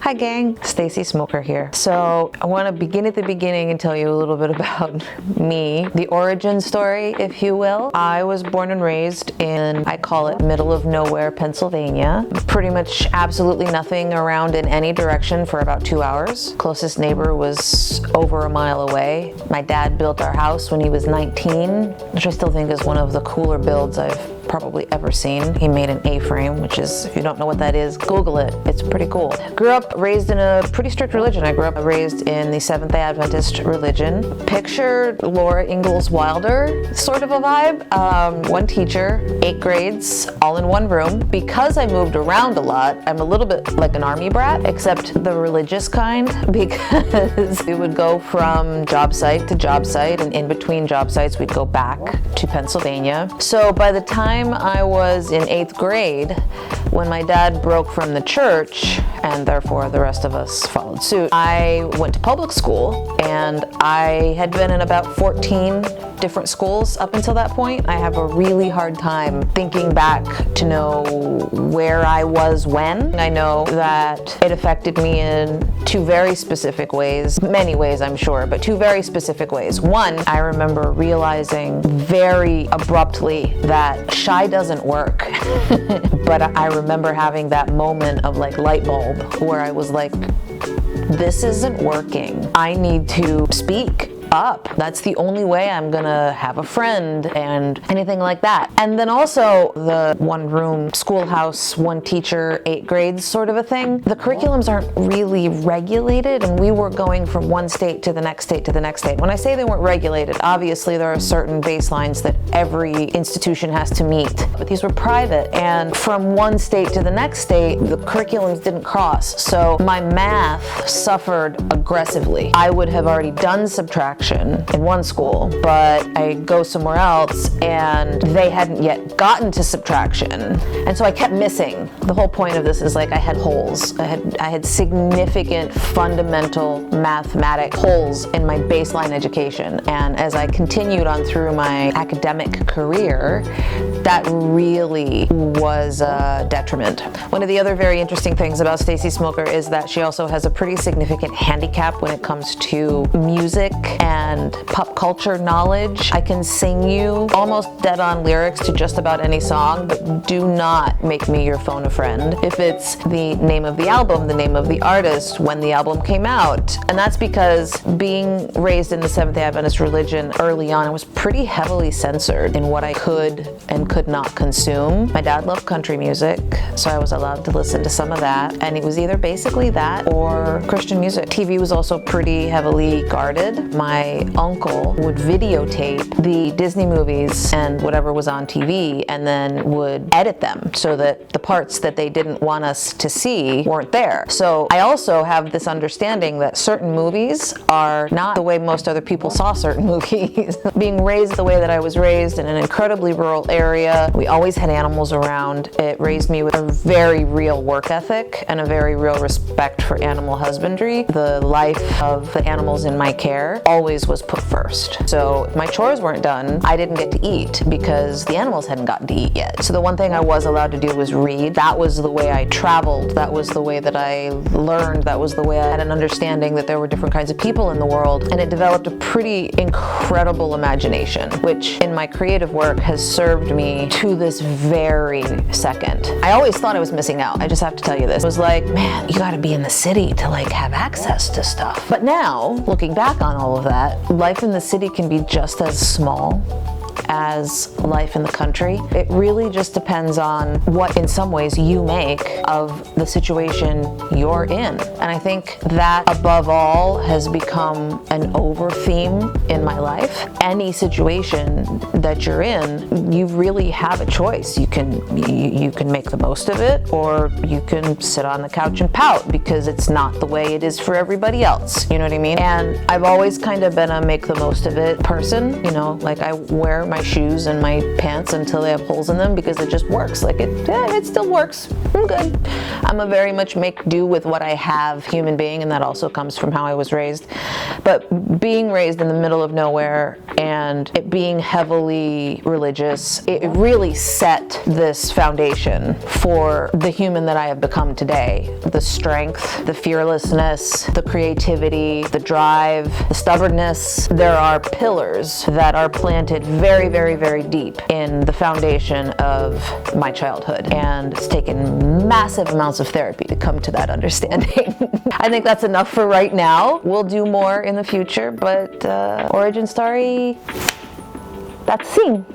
Hi gang, Stacey Smoker here. So I want to begin at the beginning and tell you a little bit about me, the origin story, if you will. I was born and raised in, I call it middle of nowhere, Pennsylvania. Pretty much absolutely nothing around in any direction for about 2 hours. Closest neighbor was over a mile away. My dad built our house when he was 19, which I still think is one of the cooler builds I've probably ever seen. He made an A-frame, which is, if you don't know what that is, Google it. It's pretty cool. Grew up raised in a pretty strict religion. I grew up raised in the Seventh-day Adventist religion. Picture Laura Ingalls Wilder sort of a vibe. One teacher, 8 grades, all in one room. Because I moved around a lot, I'm a little bit like an army brat, except the religious kind, because we would go from job site to job site, and in between job sites, we'd go back to Pennsylvania. So by the time I was in 8th grade, when my dad broke from the church, and therefore the rest of us followed suit, I went to public school, and I had been in about 14 different schools up until that point. I have a really hard time thinking back to know where I was when. I know that it affected me in 2 very specific ways, many ways I'm sure, but 2 very specific ways. One, I remember realizing very abruptly that shy doesn't work. But I remember having that moment of like light bulb where I was like, this isn't working. I need to speak up. That's the only way I'm gonna have a friend and anything like that. And then also the one room, schoolhouse, one teacher, 8 grades sort of a thing. The curriculums aren't really regulated, and we were going from one state to the next state to the next state. When I say they weren't regulated, obviously there are certain baselines that every institution has to meet, but these were private, and from one state to the next state, the curriculums didn't cross. So my math suffered aggressively. I would have already done subtraction in one school, but I go somewhere else and they hadn't yet gotten to subtraction. And so I kept missing. The whole point of this is like I had holes. I had significant fundamental mathematic holes in my baseline education. And as I continued on through my academic career, that really was a detriment. One of the other very interesting things about Stacey Smoker is that she also has a pretty significant handicap when it comes to music and pop culture knowledge. I can sing you almost dead-on lyrics to just about any song, but do not make me your phone a friend if it's the name of the album, the name of the artist, when the album came out. And that's because being raised in the Seventh-day Adventist religion early on, I was pretty heavily censored in what I could and could not consume. My dad loved country music, so I was allowed to listen to some of that, and it was either basically that or Christian music. TV was also pretty heavily guarded. My uncle would videotape the Disney movies and whatever was on TV, and then would edit them so that the parts that they didn't want us to see weren't there. So I also have this understanding that certain movies are not the way most other people saw certain movies. Being raised the way that I was raised in an incredibly rural area, we always had animals around. It raised me with a very real work ethic and a very real respect for animal husbandry. The life of the animals in my care always was put first. So if my chores weren't done, I didn't get to eat because the animals hadn't gotten to eat yet. So the one thing I was allowed to do was read. That was the way I traveled. That was the way that I learned. That was the way I had an understanding that there were different kinds of people in the world. And it developed a pretty incredible imagination, which in my creative work has served me to this very second. I always thought I was missing out. I just have to tell you this. It was like, man, you gotta be in the city to like have access to stuff. But now, looking back on all of that, life in the city can be just as small as life in the country. It really just depends on what, in some ways, you make of the situation you're in. And I think that, above all, has become an over theme in my life. Any situation that you're in, you really have a choice. You can make the most of it, or you can sit on the couch and pout because it's not the way it is for everybody else. You know what I mean? And I've always kind of been a make the most of it person. You know, like I wear my my shoes and my pants until they have holes in them because it just works. Like it still works. I'm good. I'm a very much make do with what I have human being, and that also comes from how I was raised. But being raised in the middle of nowhere and it being heavily religious, it really set this foundation for the human that I have become today. The strength, the fearlessness, the creativity, the drive, the stubbornness. There are pillars that are planted very, very, very deep in the foundation of my childhood. And it's taken massive amounts of therapy to come to that understanding. I think that's enough for right now. We'll do more in the future, but origin story, that's scene.